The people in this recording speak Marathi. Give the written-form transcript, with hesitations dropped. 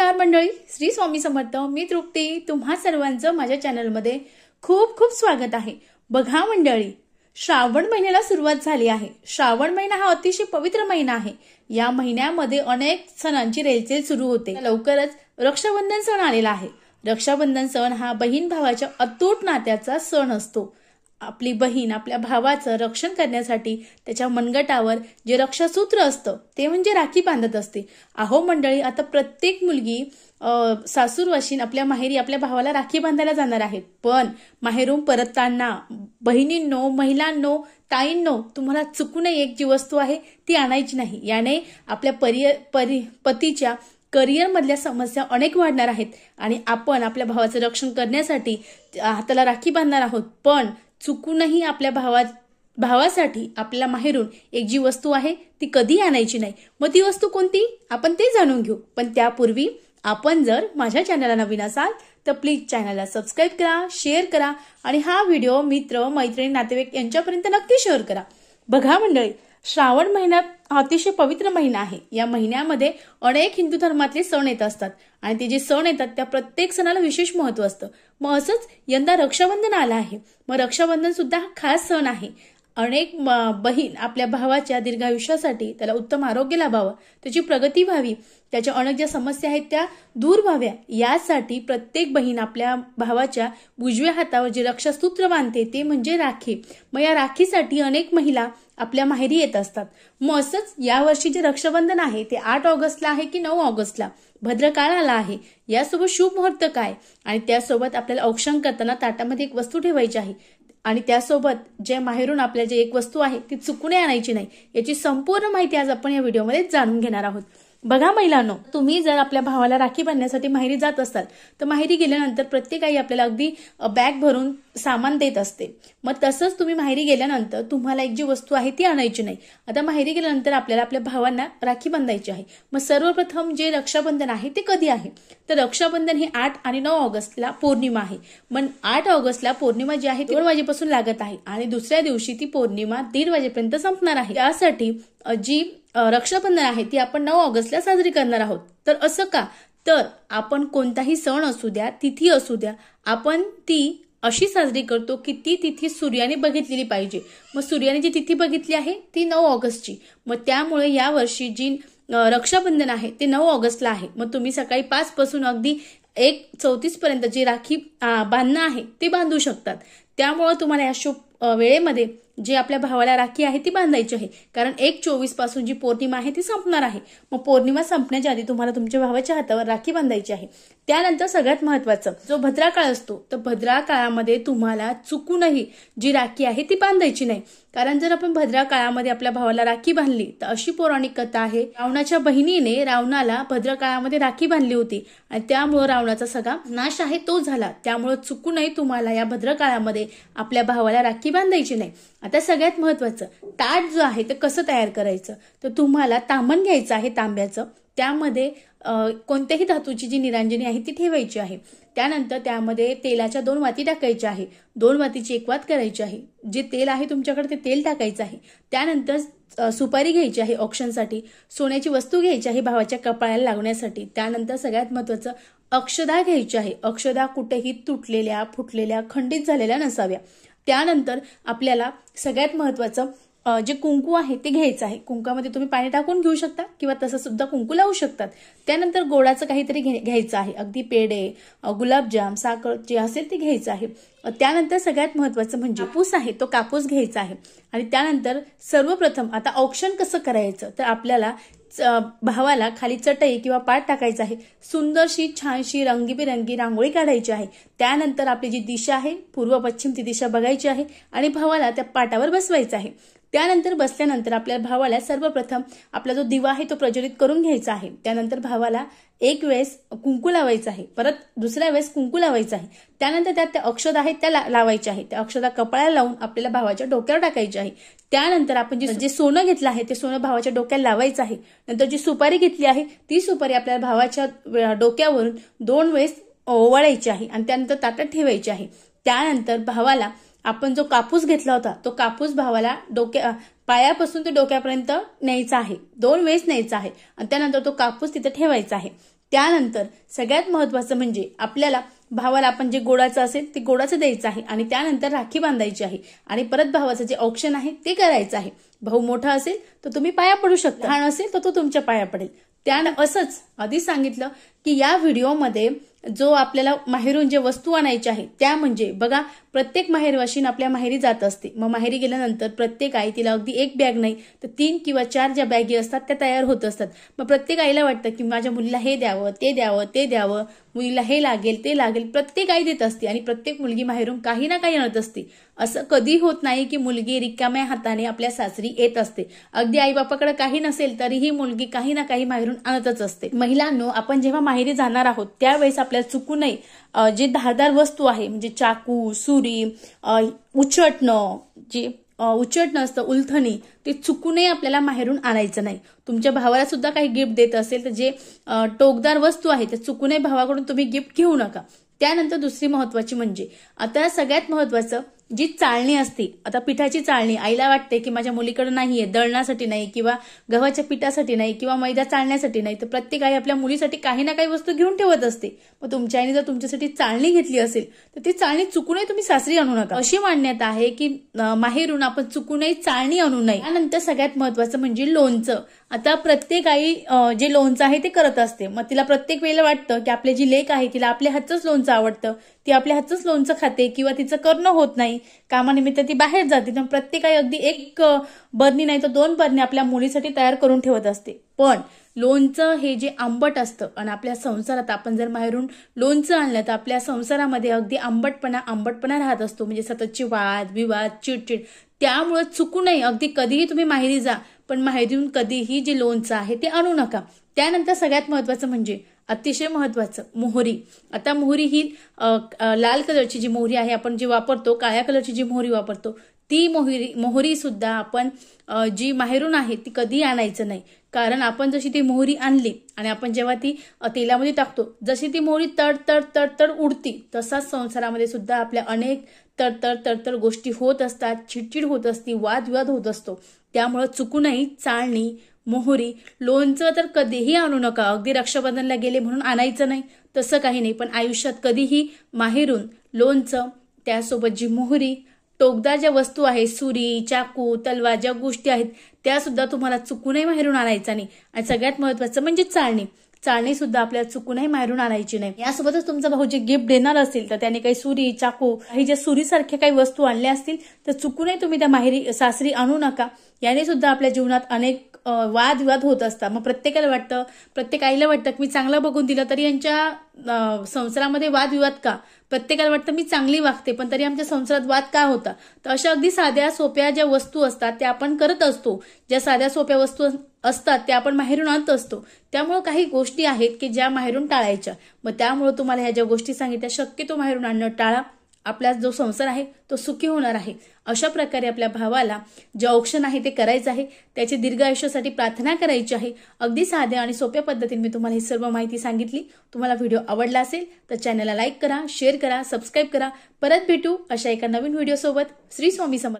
नमस्कार मंडळी, श्री स्वामी समर्थ. मी तृप्ती, तुम्हा सर्वांचं माझ्या चॅनलमध्ये खूप खूप स्वागत आहे. बघा मंडळी, श्रावण महिन्याला सुरुवात झाली आहे. श्रावण महिना हा अतिशय पवित्र महिना आहे. या महिन्यामध्ये अनेक सणांची रेलचेल सुरू होते. लवकरच रक्षाबंधन सण आलेला आहे. रक्षाबंधन सण हा बहीण भावाच्या अतूट नात्याचा सण असतो. आपली बहीण आपल्या भावाचं रक्षण करण्यासाठी त्याच्या मनगटावर जे रक्षासूत्र असतं ते म्हणजे राखी बांधत असते. अहो मंडळी, आता प्रत्येक मुलगी सासूरवाशीन आपल्या माहेरी आपल्या भावाला राखी बांधायला जाणार आहेत. पण माहेरून परतताना बहिणींनो, महिलांनो, ताईंनो, तुम्हाला चुकूनही एक जी वस्तू आहे ती आणायची नाही. याने आपल्या पतीच्या करिअर मधल्या समस्या अनेक वाढणार आहेत आणि आपण आपल्या भावाचं रक्षण करण्यासाठी हाताला राखी बांधणार आहोत. पण चुकूनही आपल्या भावासाठी आपल्याला माहेरून एक जी वस्तू आहे ती कधी आणायची नाही. मग ती वस्तू कोणती, आपण ते जाणून घेऊ. पण त्यापूर्वी आपण जर माझ्या चॅनलला नवीन असाल तर प्लीज चॅनलला सबस्क्राईब करा, शेअर करा आणि हा व्हिडिओ मित्र, मैत्रिणी, नातेवाईक यांच्यापर्यंत नक्की शेअर करा. बघा मंडळी, श्रावण महिना अतिशय पवित्र महिना आहे. या महिन्यामध्ये अनेक हिंदू धर्मातले सण येत असतात आणि ते जे सण येतात त्या प्रत्येक सणाला विशेष महत्व असतं. मग असंच यंदा रक्षाबंधन आलं आहे. मग रक्षाबंधन सुद्धा हा खास सण आहे. अनेक बहीण आपल्या भावाच्या दीर्घायुष्यासाठी, त्याला उत्तम आरोग्य लाभावं, त्याची प्रगती व्हावी, त्याच्या अनेक ज्या समस्या आहेत त्या दूर व्हाव्या, यासाठी प्रत्येक बहीण आपल्या भावाच्या उजव्या हातावर जे रक्षासूत्र बांधते ते म्हणजे राखी. मग या राखीसाठी अनेक महिला आपल्या माहेरी येत असतात. मग असंच यावर्षी जे रक्षाबंधन आहे ते 8 ऑगस्टला आहे की 9 ऑगस्टला भद्रकाळ आला आहे. यासोबत शुभ मुहूर्त काय आणि त्यासोबत आपल्याला औक्षण करताना ताटामध्ये एक वस्तू ठेवायची आहे आणि त्यासोबत जे माहेरून आपल्या जे एक वस्तू आहे ती चुकून आणायची नाही. याची संपूर्ण माहिती आज आपण या व्हिडिओमध्ये जाणून घेणार आहोत. बघा महिलांनो, तुम्ही जर आपल्या भावाला राखी बांधण्यासाठी माहेरी जात असाल तर माहेरी गेल्यानंतर प्रत्येक आई आपल्याला अगदी बॅग भरून सामान देत असते. मग तसंच तुम्ही माहेरी गेल्यानंतर तुम्हाला एक जी वस्तू आहे ती आणायची नाही. आता माहेरी गेल्यानंतर आपल्याला आपल्या भावांना राखी बांधायची आहे. मग सर्वप्रथम जे रक्षाबंधन आहे ते कधी आहे तर रक्षाबंधन हे 8 आणि 9 ऑगस्टला पौर्णिमा आहे. मग 8 ऑगस्टला पौर्णिमा जी आहे 2 वाजेपासून लागत आहे आणि दुसऱ्या दिवशी ती पौर्णिमा 1:30 वाजेपर्यंत संपणार आहे. त्यासाठी जी रक्षाबंधन आहे ती आपण 9 ऑगस्टला साजरी करणार आहोत. तर असं का, तर आपण कोणताही सण असू द्या, तिथी असू द्या, आपण ती अशी साजरी करतो की ती तिथी सूर्याने बघितलेली पाहिजे. मग सूर्याने जी तिथी बघितली आहे ती 9 ऑगस्टची. मग त्यामुळे या वर्षी जी रक्षाबंधन आहे ते 9 ऑगस्टला आहे. मग तुम्ही सकाळी 5 पासून अगदी 1:34 पर्यंत जी राखी बांधणं आहे ते बांधू शकतात. त्यामुळे तुम्हाला या शुभ वेळेमध्ये जे आपल्या भावाला राखी आहे ती बांधायची आहे. कारण 1:24 पासून जी पौर्णिमा आहे ती संपणार आहे. मग पौर्णिमा संपण्याच्या आधी तुम्हाला तुमच्या भावाच्या हातावर राखी बांधायची आहे. त्यानंतर सगळ्यात महत्वाचं जो भद्रा काळ असतो तर भद्रा काळामध्ये तुम्हाला चुकूनही जी राखी आहे ती बांधायची नाही. कारण जर आपण भद्रा काळामध्ये आपल्या भावाला राखी बांधली तर अशी पौराणिक कथा आहे, रावणाच्या बहिणीने रावणाला भद्रा काळामध्ये राखी बांधली होती आणि त्यामुळे रावणाचा सगळा नाश आहे तो झाला. त्यामुळे चुकूनही तुम्हाला या भद्रा काळामध्ये आपल्या भावाला राखी बांधायची नाही. आता सगळ्यात महत्वाचं ताट जो आहे ते कसं तयार करायचं तर तुम्हाला ताम्हण घ्यायचं आहे तांब्याचं. त्यामध्ये कोणत्याही धातूची जी निरांजनी आहे ती ठेवायची आहे. त्यानंतर त्यामध्ये तेलाच्या 2 वाती टाकायच्या आहे. 2 वातीची 1 वात करायची आहे. जे तेल आहे तुमच्याकडे ते तेल टाकायचं आहे. त्यानंतर सुपारी घ्यायची आहे औक्षणसाठी. सोन्याची वस्तू घ्यायची आहे भावाच्या कपाळाला लागण्यासाठी. त्यानंतर सगळ्यात महत्वाचं अक्षदा घ्यायची आहे. अक्षदा कुठेही तुटलेल्या, फुटलेल्या, खंडित झालेल्या नसाव्या. त्यानंतर आपल्याला सगळ्यात महत्वाचं जे कुंकू आहे ते घ्यायचं आहे. कुंकामध्ये तुम्ही पाणी टाकून घेऊ शकता किंवा तसं सुद्धा कुंकू लावू शकतात. त्यानंतर गोडाचं काहीतरी घ्यायचं आहे. अगदी पेढे, गुलाबजाम, साखर जे असेल ते घ्यायचं आहे. त्यानंतर सगळ्यात महत्वाचं म्हणजे कापूस आहे तो कापूस घ्यायचा आहे. आणि त्यानंतर सर्वप्रथम आता औक्षण कसं करायचं तर आपल्याला भावाला खाली चटई किंवा पाट टाकायचं आहे. सुंदरशी छानशी रंगीबेरंगी रांगोळी काढायची आहे. त्यानंतर आपली जी दिशा आहे पूर्व पश्चिम ती दिशा बघायची आहे आणि भावाला त्या पाटावर बसवायचं आहे. त्यानंतर बसल्यानंतर आपल्या भावाला सर्वप्रथम आपला जो दिवा आहे तो प्रज्वलित करून घ्यायचा आहे. त्यानंतर भावाला एक वेळेस कुंकू लावायचं आहे, परत दुसऱ्या वेळेस कुंकू लावायचं आहे. त्यानंतर त्यात त्या अक्षदा आहेत त्या लावायच्या आहे. त्या अक्षदा कपाळाला लावून आपल्याला भावाच्या डोक्यावर टाकायची आहे. त्यानंतर आपण जे सोनं घेतलं आहे ते सोनं भावाच्या डोक्याला लावायचं आहे. नंतर जी सुपारी घेतली आहे ती सुपारी आपल्याला भावाच्या डोक्यावरून 2 वेळेस ओवाळायची आहे आणि त्यानंतर ताटात ठेवायची आहे. त्यानंतर भावाला आपण जो कापूस घेतला होता तो कापूस भावाला पायापासून ते डोक्यापर्यंत न्यायचा आहे. 2 वेळेस न्यायचा आहे आणि त्यानंतर तो कापूस तिथे ठेवायचा आहे. त्यानंतर सगळ्यात महत्वाचं म्हणजे आपल्याला भावाला आपण जे गोडाचं असेल ते गोडाचं द्यायचं आहे आणि त्यानंतर राखी बांधायची आहे आणि परत भावाचं जे औक्षण आहे ते करायचं आहे। भाऊ मोठा असेल तर तुम्ही पाया पडू शकता, लहान असेल तर तो तुमच्या पाया पडेल। त्यानं असंच आधी सांगितलं की या व्हिडिओमध्ये जो आपल्याला माहेरून जे वस्तू आणायची आहे त्या म्हणजे बघा, प्रत्येक माहेरवाशीन आपल्या माहेरी जात असते। मग माहेरी गेल्यानंतर प्रत्येक आई तिला अगदी एक बॅग नाही तर 3 किंवा 4 ज्या बॅगी असतात त्या तयार होत असतात। मग प्रत्येक आईला वाटतं की माझ्या मुलीला हे द्यावं, ते द्यावं, ते द्यावं, मुलीला हे लागेल, ते लागेल, प्रत्येक आई देत असते आणि प्रत्येक मुलगी माहेरून काही ना काही आणत असते। असं कधी होत नाही की मुलगी रिकाम्या हाताने आपल्या सासरी येत असते। अगदी आई बापाकडे काही नसेल तरीही मुलगी काही ना काही माहेरून आणतच असते। महिलांनो, आपण जेव्हा माहेरी जाणार आहोत त्यावेळेस आपल्याला चुकू नये जे धारदार वस्तू आहे म्हणजे चाकू, सुरी, उचटणं, जे उचटणं असतं, उलथणी, ते चुकू नये आपल्याला माहेरून आणायचं नाही। तुमच्या भावाला सुद्धा काही गिफ्ट देत असेल तर जे टोकदार वस्तू आहे ते चुकू नये भावाकडून तुम्ही गिफ्ट घेऊ नका। त्यानंतर दुसरी महत्वाची म्हणजे आता सगळ्यात महत्वाचं जी चाळणी असते, आता पिठाची चाळणी, आईला वाटते की माझ्या मुलीकडे नाहीये, दळण्यासाठी नाही किंवा गव्हाच्या पिठासाठी नाही किंवा मैदा चाळण्यासाठी नाही, तर प्रत्येक आई आपल्या मुलीसाठी काही ना काही वस्तू घेऊन ठेवत असते। मग तुमच्या आईने जर तुमच्यासाठी चाळणी घेतली असेल तर ती चाळणी चुकू नये तुम्ही सासरी आणू नका, अशी मान्यता आहे की माहेरून आपण चुकू नये चाळणी आणू नये। त्यानंतर सगळ्यात महत्वाचं म्हणजे लोणचं। आता प्रत्येक आई जे लोणचं आहे ते करत असते, मग तिला प्रत्येक वेळेला वाटतं की आपली जी लेक आहे तिला आपल्या हातचंच लोणचं आवडतं, ती आपल्या हातचंच लोणचं खाते किंवा तिचं करणं होत नाही, कामानिमित्त ती बाहेर जाते, तर प्रत्येक आई अगदी 1 बरणी नाही तर 2 बरणी आपल्या मुलीसाठी तयार करून ठेवत असते। पण लोणचं हे जे आंबट असतं आणि आपल्या संसारात आपण जर माहेरून लोणचं आणलं तर आपल्या संसारामध्ये अगदी आंबटपणा राहत असतो, म्हणजे सततचे वाद विवाद, चिडचिड। त्यामुळे चुकू नये, अगदी कधीही तुम्ही माहेरी जा पण माहेरून कधीही जे लोणचं आहे ते आणू नका। त्यानंतर सगळ्यात महत्वाचं म्हणजे अतिशय महत्वाचं मोहरी। आता मोहरी ही लाल कलरची जी मोहरी आहे आपण जी वापरतो, काळ्या कलरची जी मोहरी वापरतो, ती मोहरी सुद्धा आपण जी माहेरून आहे ती कधी आणायचं नाही। कारण आपण जशी ती मोहरी आणली आणि आपण जेव्हा ती तेलामध्ये टाकतो, जशी ती मोहरी तड तड तड तड उडती, तसाच संसारामध्ये सुद्धा आपल्या अनेक तडतड गोष्टी होत असतात, चिडचिड होत असते, वादविवाद होत असतो। त्यामुळे चुकू नये चाळणी, मोहरी, लोणचं तर कधीही आणू नका। अगदी रक्षाबंधनला गेले म्हणून आणायचं नाही तसं काही नाही, पण आयुष्यात कधीही माहेरून लोणचं, त्यासोबत जी मोहरी, टोकदार ज्या वस्तू आहेत, सुरी, चाकू, तलवार, ज्या गोष्टी आहेत त्या सुद्धा तुम्हाला चुकू नये माहेरून आणायचं नाही। आणि सगळ्यात महत्वाचं म्हणजे चाळणी सुद्धा आपल्याला चुकू नये माहेरून आणायची नाही। यासोबतच तुमचा भाऊ जे गिफ्ट देणार असेल तर त्याने काही सुरी, चाकू, काही ज्या सुरीसारख्या काही वस्तू आणल्या असतील तर चुकू नये तुम्ही त्या सासरी आणू नका। याने सुद्धा आपल्या जीवनात अनेक वादविवाद होत असतात। मग प्रत्येक आईला वाटतं की मी चांगलं बघून दिलं तरी यांच्या संसारामध्ये वादविवाद का? प्रत्येकाला वाटतं मी चांगली वागते पण तरी आमच्या संसारात वाद का होता? तर अशा अगदी साध्या सोप्या ज्या वस्तू असतात त्या आपण करत असतो, ज्या साध्या सोप्या वस्तू असतात त्या आपण माहेरून आणत असतो। त्यामुळे काही गोष्टी आहेत की ज्या माहेरून टाळायच्या। मग त्यामुळे तुम्हाला ह्या ज्या गोष्टी सांगितल्या शक्यतो माहेरून आणणं टाळा, आपला जो संसार आहे तो सुखी होणार आहे। अशा प्रकारे आपल्या भावाला जे औक्षण आहे ते करायचं आहे, त्याची दीर्घ आयुष्यासाठी प्रार्थना करायची आहे। अगदी साध्या आणि सोप्या पद्धतीने मी तुम्हाला ही सर्व माहिती सांगितली। तुम्हाला व्हिडिओ आवडला असेल तर चॅनलला लाईक करा, शेअर करा, सबस्क्राईब करा। परत भेटू अशा एका नवीन व्हिडिओ सोबत। श्री स्वामी समर्थ।